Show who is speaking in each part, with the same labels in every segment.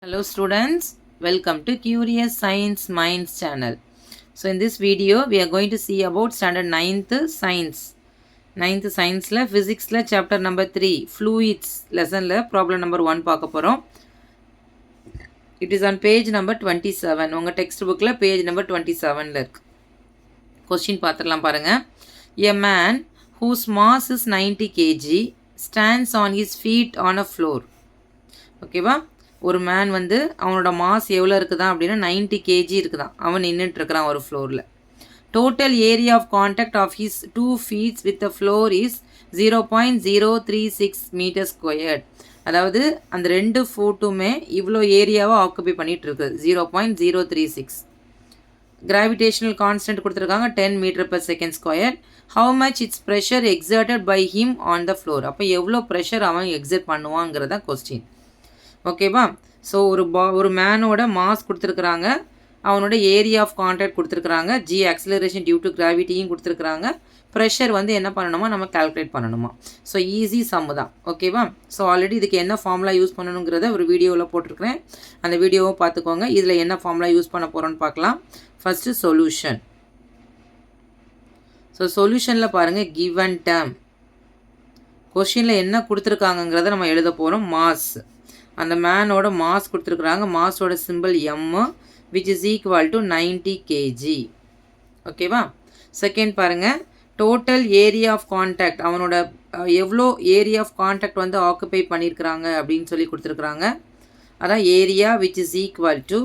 Speaker 1: Hello students, welcome to Curious Science Minds channel. So in this video we are going to see about standard 9th science. 9th science la physics la chapter number 3 fluids lesson la problem number 1 பார்க்க போறோம். It is on page number 27. உங்க text book la page number 27 ல இருக்கு. Question பார்த்துடலாம் பாருங்க. A man whose mass is 90 kg stands on his feet on a floor. ஓகேவா? ஒரு man வந்து அவனோட மாஸ் எவ்வளோ இருக்குதான் அப்படின்னா 90 kg இருக்குதான். அவன் நின்றுட்டு இருக்கிறான் ஒரு ஃப்ளோரில். Total area of contact of his 2 feet with the floor is 0.036 metre squared. அதாவது அந்த 2 ஃபுட்டுமே இவ்வளோ ஏரியாவை ஆக்குபை பண்ணிகிட்டு இருக்குது 0.036. கிராவிடேஷனல் கான்ஸ்டன்ட் கொடுத்துருக்காங்க 10 metre per second square. How much its pressure exerted by him on the floor. அப்போ எவ்வளோ ப்ரெஷர் அவன் எக்ஸர்ட் பண்ணுவாங்கிறதான் கொஸ்டின். ஓகேவா? ஸோ ஒரு மேனோட மாஸ் கொடுத்துருக்குறாங்க, அவனோட ஏரியா ஆஃப் கான்டாக்ட் கொடுத்துருக்குறாங்க, ஜி ஆக்சிலரேஷன் டியூ டு கிராவிட்டியும் கொடுத்துருக்குறாங்க, ப்ரெஷர் வந்து என்ன பண்ணணுமா நம்ம கால்குலேட் பண்ணணுமா. ஸோ ஈஸி சம்மு தான். ஓகேவா? ஸோ ஆல்ரெடி இதுக்கு என்ன ஃபார்முலா யூஸ் பண்ணணுங்கிறத ஒரு வீடியோவில் போட்டிருக்கிறேன், அந்த வீடியோவை பார்த்துக்கோங்க. இதில் என்ன ஃபார்முலா யூஸ் பண்ண போகிறோன்னு பார்க்கலாம். First solution. ஸோ சொல்யூஷனில் பாருங்கள், கிவன் டேர்ம் கொஷினில் என்ன கொடுத்துருக்காங்கங்கிறத நம்ம எழுத போகிறோம். மாஸ், அந்த மேனோட மாஸ் கொடுத்துருக்குறாங்க, மாஸோட simple M which is equal to 90 kg. ஓகேவா? செகண்ட் பாருங்கள், டோட்டல் ஏரியா ஆஃப் கான்டாக்ட், அவனோட எவ்வளோ ஏரியா ஆஃப் கான்டாக்ட் வந்து ஆக்குபை பண்ணியிருக்கிறாங்க அப்படின்னு சொல்லி கொடுத்துருக்குறாங்க. அதான் area which is equal to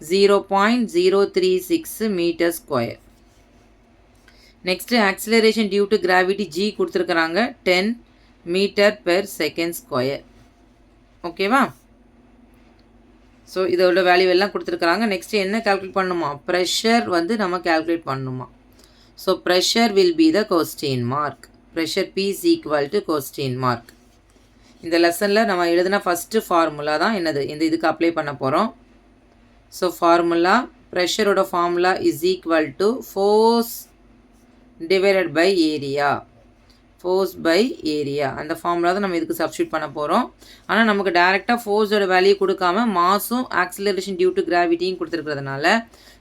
Speaker 1: 0.036 meter square. Next acceleration due to gravity G கொடுத்துருக்குறாங்க 10 மீட்டர் பெர் செகண்ட் ஸ்கொயர். ஓகேவா? ஸோ இதோட வேல்யூ எல்லாம் கொடுத்துருக்குறாங்க. நெக்ஸ்ட்டு என்ன கால்குலேட் பண்ணணுமா, ப்ரெஷர் வந்து நம்ம கால்குலேட் பண்ணணுமா. So pressure will be the question mark. Pressure P is equal to question mark. இந்த லெசனில் நம்ம எழுதின ஃபஸ்ட்டு ஃபார்முலா தான் என்னது, இந்த இதுக்கு அப்ளை பண்ண போகிறோம். ஸோ ஃபார்முலா, ப்ரெஷரோட formula is equal to force divided by area. Force by area, அந்த ஃபார்முலா தான் நம்ம இதுக்கு சப்ஸ்டியூட் பண்ண போகிறோம். ஆனால் நமக்கு டேரெக்டாக ஃபோர்ஸோட வேல்யூ கொடுக்காம மாஸும் ஆக்சிலரேஷன் டியூ டு கிராவிட்டியும் கொடுத்துருக்கிறதுனால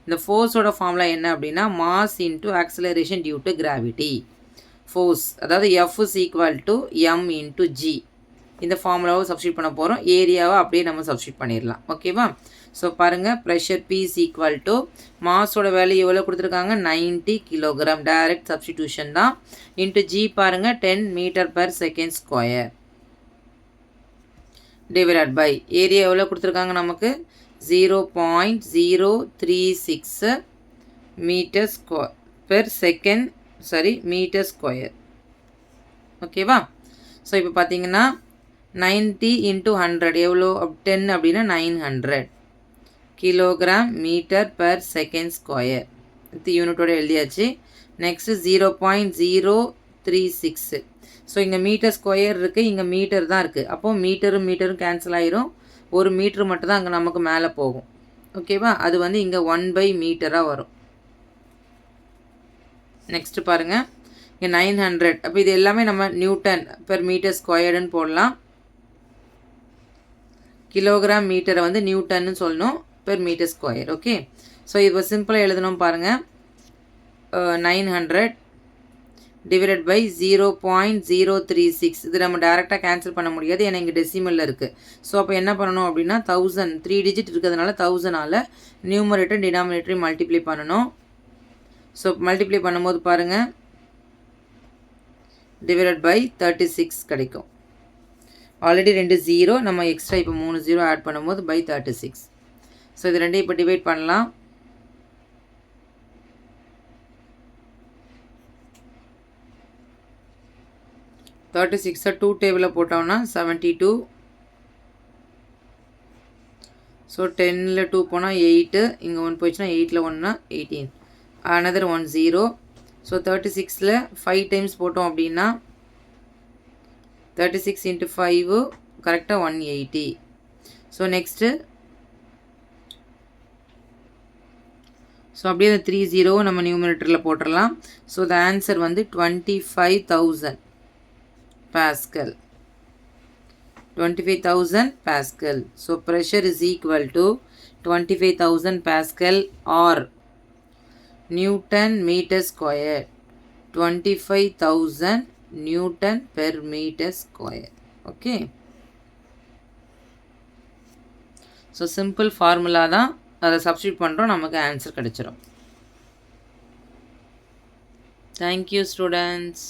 Speaker 1: இந்த ஃபோர்ஸோட ஃபார்முலா என்ன அப்படின்னா mass into acceleration due to gravity. Force அதாவது F is equal to M into G. இந்த ஃபார்முலாவை சப்ஸ்டியூட் பண்ண போகிறோம். ஏரியாவை அப்படியே நம்ம சப்ஸ்டியூட் பண்ணிடலாம். ஓகேவா? ஸோ பாருங்கள், pressure P is equal to மாஸோட வேல்யூ எவ்வளோ கொடுத்துருக்காங்க 90 kg, டைரக்ட் சப்ஸ்டிடியூஷன் தான், இன்ட்டு ஜி பாருங்கள் 10 meter per second square, divided by area எவ்வளோ கொடுத்துருக்காங்க நமக்கு 0.036 meter square per second, meter square. ஓகேவா? ஸோ இப்போ பார்த்தீங்கன்னா 90 இன்ட்டு 100 எவ்வளோ 10 அப்படின்னா 900 kilogram meter per second square. இது யூனிட்டோட எழுதியாச்சு. நெக்ஸ்ட்டு 0.036. ஸோ இங்கே மீட்டர் ஸ்கொயர் இருக்குது, இங்கே மீட்டர் தான் இருக்குது. அப்போது மீட்டரும் கேன்சல் ஆயிரும், ஒரு மீட்ரு மட்டும் தான் அங்கே நமக்கு மேலே போகும். ஓகேவா? அது வந்து இங்கே 1/மீட்டராக வரும். நெக்ஸ்ட்டு பாருங்கள், இங்கே 900. அப்போ இது எல்லாமே நம்ம நியூட்டன் பெர் மீட்டர் ஸ்கொயர்டுன்னு போடலாம். கிலோகிராம் மீட்டரை வந்து நியூட்டன்னு சொல்லணும் per metre square. Okay, so இப்போ சிம்பிளாக எழுதணும் பாருங்கள். 900 டிவைடட் பை 0.036. இது நம்ம டேரெக்டாக கேன்சல் பண்ண முடியாது, ஏன்னா இங்கே டெசிமலில் இருக்குது. ஸோ அப்போ என்ன பண்ணணும் அப்படின்னா 1000, 3 டிஜிட் இருக்கிறதுனால 1000ஆல் நியூமரேட்டர் டினாமினேட்டரையும் மல்டிப்ளை பண்ணணும். ஸோ மல்டிப்ளை பண்ணும்போது பாருங்கள் டிவைடட் பை 36 கிடைக்கும். ஆல்ரெடி 2 0, நம்ம எக்ஸ்ட்ரா இப்போ 3 0 ஆட் பண்ணும்போது பை 36. ஸோ இது ரெண்டையும் இப்போ டிவைட் பண்ணலாம். தேர்ட்டி 2 டேபிளில் போட்டோம்னா 72. ஸோ 10ல் 2 போனால் 8, இங்கே 1 போயிடுச்சுன்னா 8ல் 1னா 18, another 1 0. ஸோ 36ல் 5 டைம்ஸ் போட்டோம் அப்படின்னா 36 இன்ட்டு 5 கரெக்டாக 180. ஸோ நெக்ஸ்ட்டு ஸோ அப்படியே அந்த 30 நம்ம நியூமரேட்டரில் போட்டுடலாம். ஸோ த ஆன்சர் வந்து 25,000 pascal. 25,000 Pascal. So pressure is equal to 25,000 Pascal or Newton meter square. 25,000 Newton per meter square. Okay. So simple formula தான், அதை சப்ஸ்டியூட் பண்ணுறோம், நமக்கு ஆன்சர் கிடைச்சிரும். Thank you students.